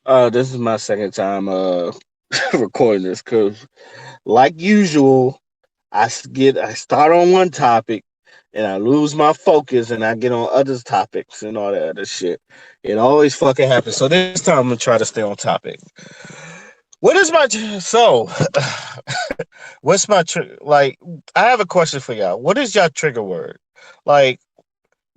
This is my second time recording this because, like usual, I start on one topic and I lose my focus and I get on other topics and all that other shit. It always fucking happens. So this time I'm gonna try to stay on topic. What is my so? What's my like? I have a question for y'all. What is your trigger word? Like,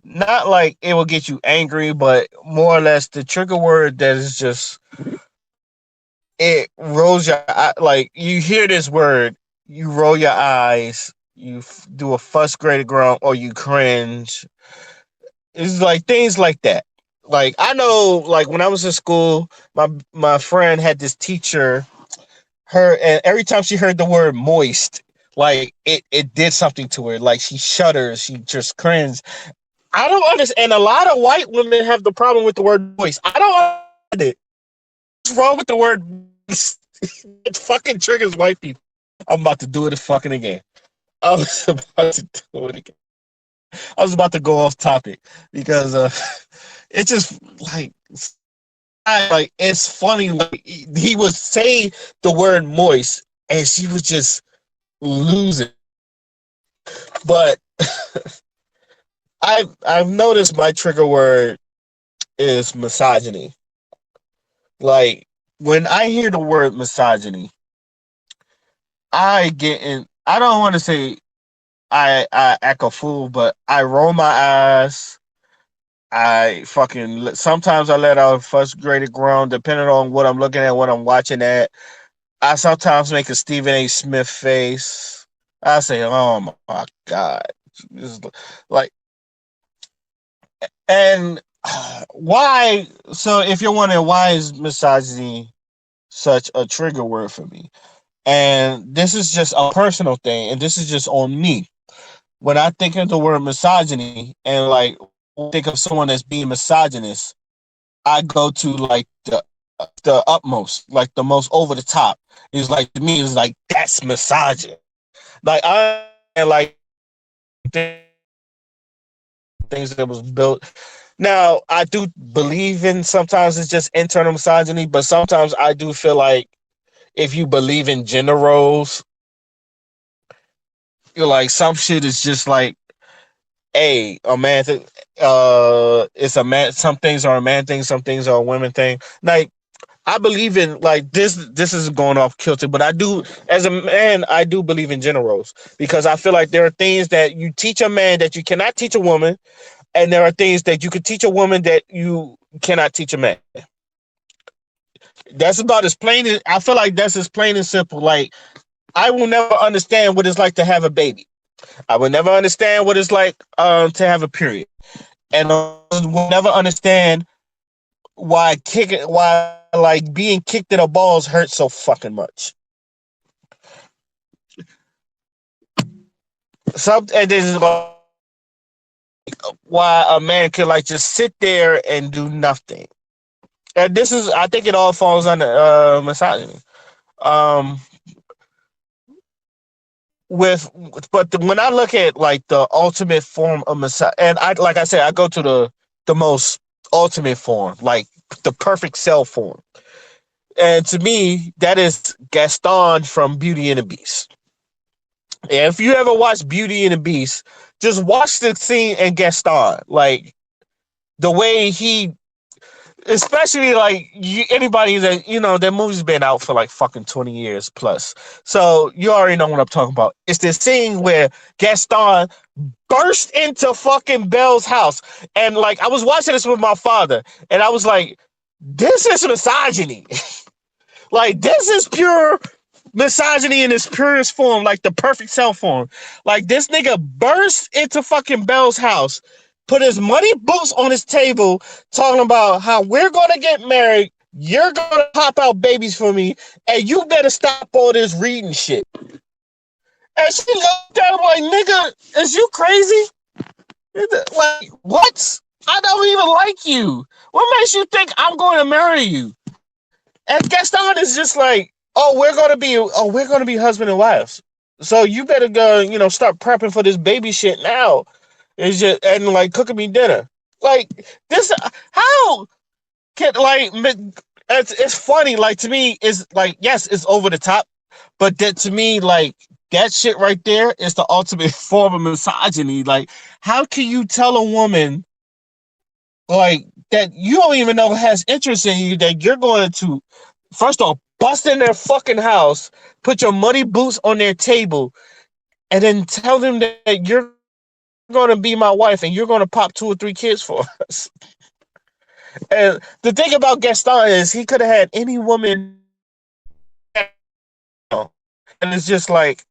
not like it will get you angry, but more or less the trigger word that is just it rolls your like you hear this word, you roll your eyes, you do a frustrated grunt, or you cringe. It's like things like that. Like I know, like when I was in school, my friend had this teacher. Her and every time she heard the word moist, like it did something to her. Like she shudders, she just cringes. I don't understand. And a lot of white women have the problem with the word moist. I don't understand it. What's wrong with the word moist? It fucking triggers white people. I'm about to do it fucking again. I was about to do it again. I was about to go off topic because it just like it's funny. Like he would say the word moist, and she was just losing. But I've noticed my trigger word is misogyny. Like when I hear the word misogyny, I get in. I don't want to say I act a fool, but I roll my eyes. I fucking sometimes I let out a frustrated groan depending on what I'm looking at, what I'm watching at. I sometimes make a Stephen A. Smith face. I say, "Oh my god," like, and why? So, if you're wondering why is misogyny such a trigger word for me, and this is just a personal thing, and this is just on me. When I think of the word misogyny and like think of someone that's being misogynist, I go to like the utmost, like the most over the top. It's like to me, it's like that's misogyny. Like I and like things that was built. Now I do believe in sometimes it's just internal misogyny, but sometimes I do feel like if you believe in gender roles, you're like some shit is just like a man it's a man, some things are a man thing, some things are a women thing. Like I believe in like this is going off kilter, but I do as a man, I do believe in generals because I feel like there are things that you teach a man that you cannot teach a woman, and there are things that you could teach a woman that you cannot teach a man. That's about as plain as I feel like that's as plain and simple. Like I will never understand what it's like to have a baby. I will never understand what it's like to have a period. And will never understand why like being kicked in the balls hurts so fucking much. Some and this is like why a man could like just sit there and do nothing. And this is I think it all falls under misogyny. Um with when I look at like the ultimate form of misogyny, and I like I said, I go to the most ultimate form, like the perfect cell form. And to me, that is Gaston from Beauty and the Beast. And if you ever watch Beauty and the Beast, just watch the scene in Gaston. Like the way he, especially like anybody that, that movie's been out for like fucking 20 years plus. So you already know what I'm talking about. It's this scene where Gaston burst into fucking Belle's house. And like, I was watching this with my father, and I was like, this is misogyny. Like, this is pure misogyny in its purest form, like the perfect cell form. Like this nigga burst into fucking Belle's house, put his money boots on his table, talking about how we're gonna get married, you're gonna pop out babies for me, and you better stop all this reading shit. And she looked at him like, nigga, is you crazy? Like, what? I don't even like you. What makes you think I'm going to marry you? And Gaston is just like, we're gonna be husband and wives. So you better go, start prepping for this baby shit now. It's just and like cooking me dinner. Like this, how can like it's funny. Like to me, it's like yes, it's over the top, but that to me, like that shit right there is the ultimate form of misogyny. Like, how can you tell a woman like that you don't even know has interest in you that you're going to first off bust in their fucking house, put your muddy boots on their table, and then tell them that you're going to be my wife and you're going to pop 2 or 3 kids for us. And the thing about Gaston is he could have had any woman right now, and it's just like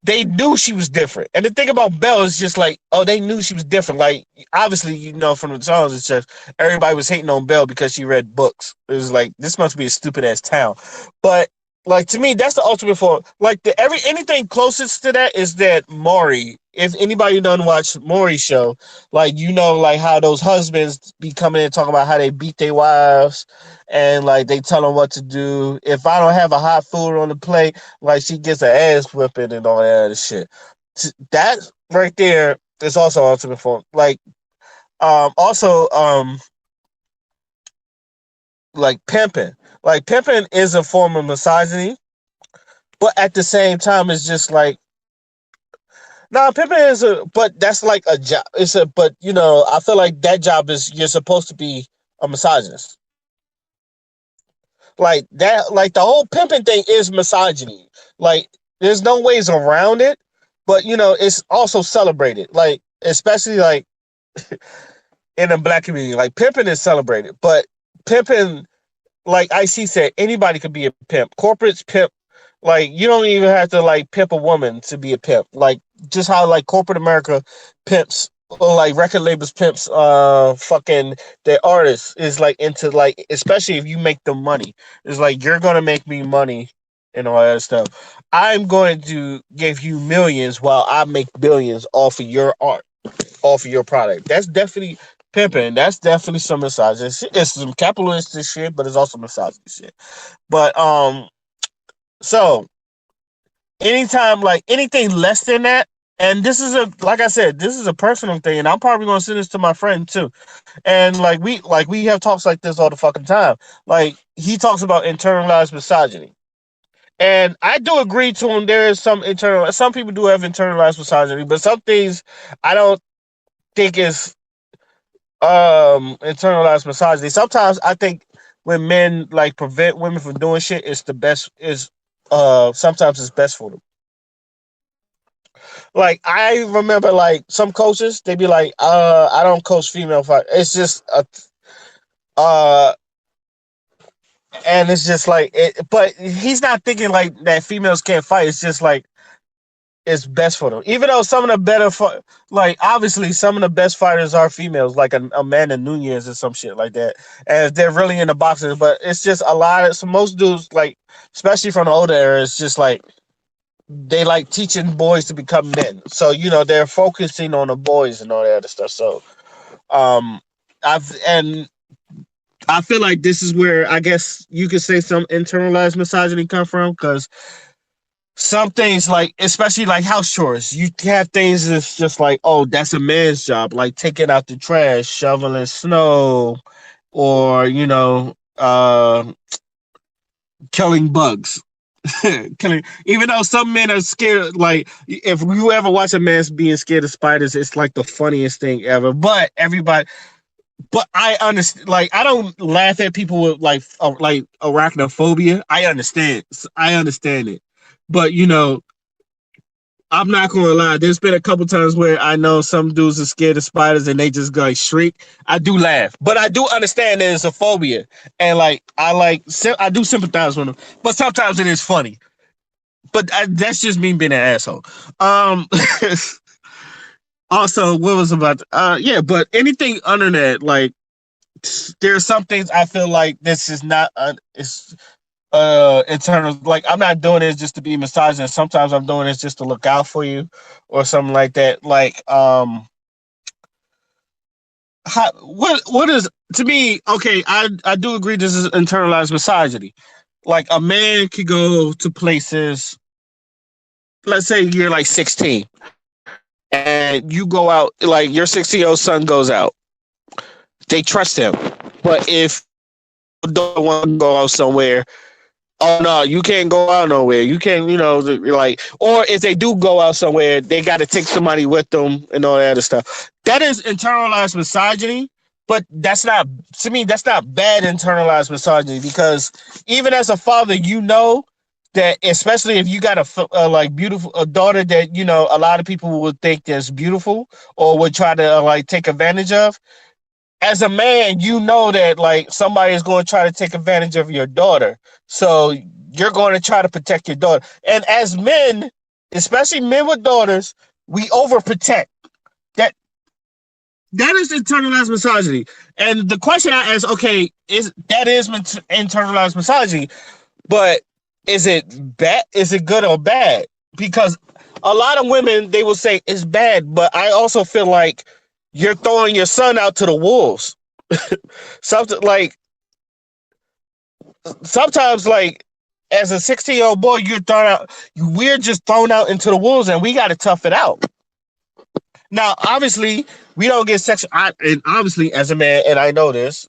they knew she was different. And the thing about Belle is just like, oh, they knew she was different. Like, obviously, you know, from the songs, it's just everybody was hating on Belle because she read books. It was like, this must be a stupid ass town. But like to me, that's the ultimate for like the every anything closest to that is that Maury. If anybody done watch Maury's show, like you know, like how those husbands be coming in and talking about how they beat their wives and like they tell them what to do. If I don't have a hot food on the plate, like she gets her ass whipping and all that other shit. That right there is also ultimate form. Like also like pimping. Like pimping is a form of misogyny, but at the same time it's just like nah, pimping is a but that's like a job. It's a but you know, I feel like that job is you're supposed to be a misogynist. Like that like the whole pimping thing is misogyny. Like there's no ways around it, but you know, it's also celebrated. Like especially like in the black community, like pimping is celebrated, but pimping like IC said, anybody could be a pimp. Corporates pimp. Like you don't even have to like pimp a woman to be a pimp. Like just how like corporate America pimps or like record labels pimps fucking their artists is like into like especially if you make them money. It's like you're gonna make me money and all that stuff. I'm going to give you millions while I make billions off of your art, off of your product. That's definitely pimping. That's definitely some misogyny. It's some capitalist shit, but it's also misogyny shit. But so anytime like anything less than that, and this is a like I said, this is a personal thing, and I'm probably gonna send this to my friend too. And like we have talks like this all the fucking time. Like he talks about internalized misogyny. And I do agree to him. There is some internal. Some people do have internalized misogyny, but some things I don't think is internalized misogyny. Sometimes I think when men like prevent women from doing shit, it's the best is sometimes it's best for them. Like I remember like some coaches, they be like, I don't coach female fight. It's just uh and it's just like it, but he's not thinking like that females can't fight. It's just like it's best for them. Even though some of the better, like obviously some of the best fighters are females, like a Amanda Nunez or some shit like that, and they're really into boxing. But it's just a lot of so most dudes, like especially from the older era, it's just like they like teaching boys to become men. So you know they're focusing on the boys and all that other stuff. So um, and I feel like this is where I guess you could say some internalized misogyny come from because some things like especially like house chores you have things that's just like oh that's a man's job like taking out the trash shoveling snow or you know killing bugs killing even though some men are scared like if you ever watch a man being scared of spiders it's like the funniest thing ever but everybody but I understand like I don't laugh at people with like arachnophobia I understand it but you know I'm not gonna lie. There's been a couple times where I know some dudes are scared of spiders and they just go like shriek. I do laugh, but I do understand that it's a phobia, and I do sympathize with them. But sometimes it is funny. But that's just me being an asshole. Um. Also, what was about? Yeah, but anything under that, like there are some things I feel like this is not. It's internal like I'm not doing this just to be misogynist. Sometimes I'm doing this just to look out for you or something like that. Like what is to me, okay, I do agree this is internalized misogyny. Like a man could go to places, let's say you're like 16 and you go out like your 16-year-old son goes out. They trust him. But if daughter want to go out somewhere, oh no, you can't go out nowhere. You can't, like, or if they do go out somewhere, they got to take somebody with them and all that other stuff. That is internalized misogyny, but that's not, to me, that's not bad internalized misogyny, because even as a father, that especially if you got like beautiful a daughter that a lot of people would think that's beautiful or would try to like take advantage of, as a man, that like somebody is going to try to take advantage of your daughter. So you're going to try to protect your daughter. And as men, especially men with daughters, we overprotect. That that is internalized misogyny. And the question I ask, okay, is internalized misogyny, but is it bad? Is it good or bad? Because a lot of women, they will say it's bad, but I also feel like you're throwing your son out to the wolves. Something like sometimes, like as a 16-year-old boy, we're just thrown out into the wolves, and we got to tough it out. Now, obviously, we don't get sexual, and obviously, as a man, and I know this.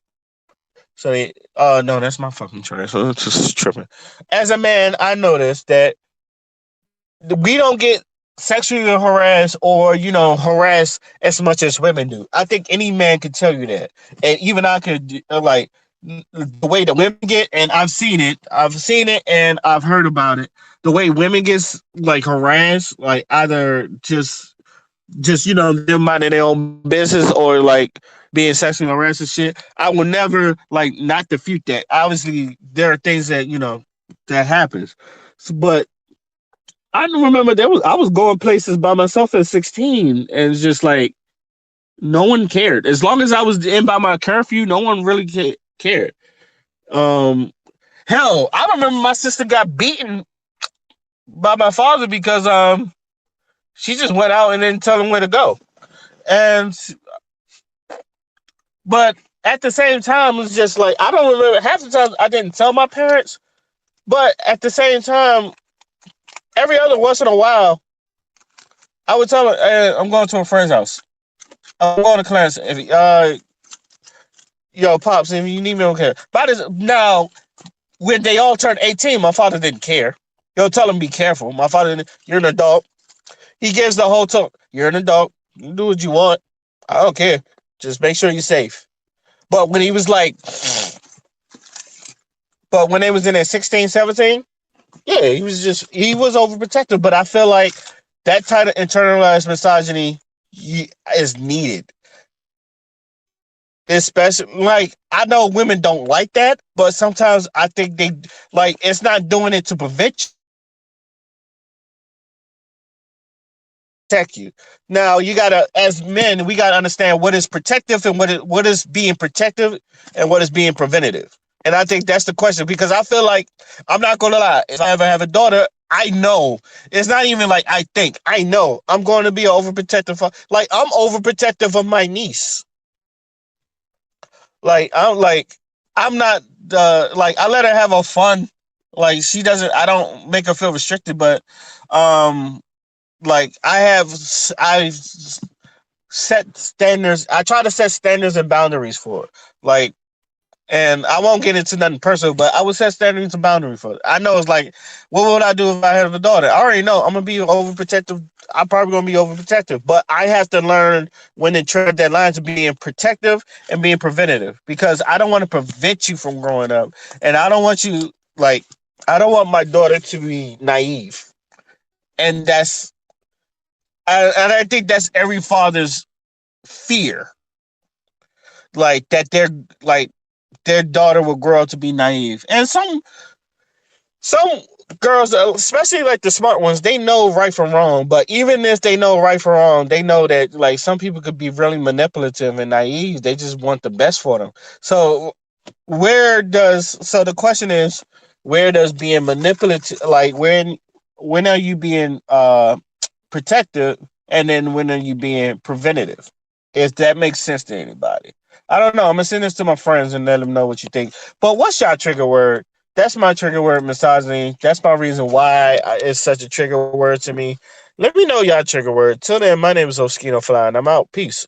So, no, that's my fucking trash. So it's just tripping. As a man, I noticed that we don't get sexually harassed or harassed as much as women do. I think any man could tell you that, and even I could like the way that women get, and I've seen it, and I've heard about it. The way women gets like harassed, like either just them minding their own business or like being sexually harassed and shit. I will never like not defute that. Obviously, there are things that that happens, but I remember I was going places by myself at 16, and it's just like no one cared. As long as I was in by my curfew, no one really cared. Um, Hell, I remember my sister got beaten by my father because she just went out and didn't tell him where to go. And but at the same time, it's just like I don't remember half the time I didn't tell my parents, but at the same time, every other once in a while, I would tell her, hey, I'm going to a friend's house. I'm going to class. If yo, pops, if you need me, I don't care. But now, when they all turned 18, my father didn't care. He'll tell them be careful. My father, you're an adult. He gives the whole talk. You're an adult. You do what you want. I don't care. Just make sure you're safe. But when he was like, but when they was in their 16, 17, yeah, he was overprotective. But I feel like that type of internalized misogyny is needed. Especially, like, I know women don't like that, but sometimes I think they, like, it's not doing it to prevent protect you. Now you gotta, as men, we gotta understand what is protective and what is being protective and what is being preventative. And I think that's the question, because I feel like, I'm not gonna lie, if I ever have a daughter, I know it's not even like I know I'm going to be overprotective. Like, I'm overprotective of my niece. Like, I'm not like, I let her have her fun. Like, she doesn't. I don't make her feel restricted, but like, I set standards. I try to set standards and boundaries for it. Like, and I won't get into nothing personal, but I would set standards and boundaries for it. I know it's like, what would I do if I had a daughter? I already know I'm gonna be overprotective. I'm probably gonna be overprotective, but I have to learn when to tread that line to being protective and being preventative, because I don't want to prevent you from growing up, and I don't want you, like, I don't want my daughter to be naive, and I think that's every father's fear, like that like their daughter will grow up to be naive. And some girls, especially like the smart ones, they know right from wrong. But even if they know right from wrong, they know that like some people could be really manipulative and naive. They just want the best for them. So so the question is, where does being manipulative, like, when are you being protective, and then when are you being preventative? If that makes sense to anybody. I don't know. I'm gonna send this to my friends and let them know what you think. But what's your trigger word? That's my trigger word, misogyny. That's my reason why it's such a trigger word to me. Let me know y'all trigger word. Till then, my name is Oskino Fly, and I'm out. Peace.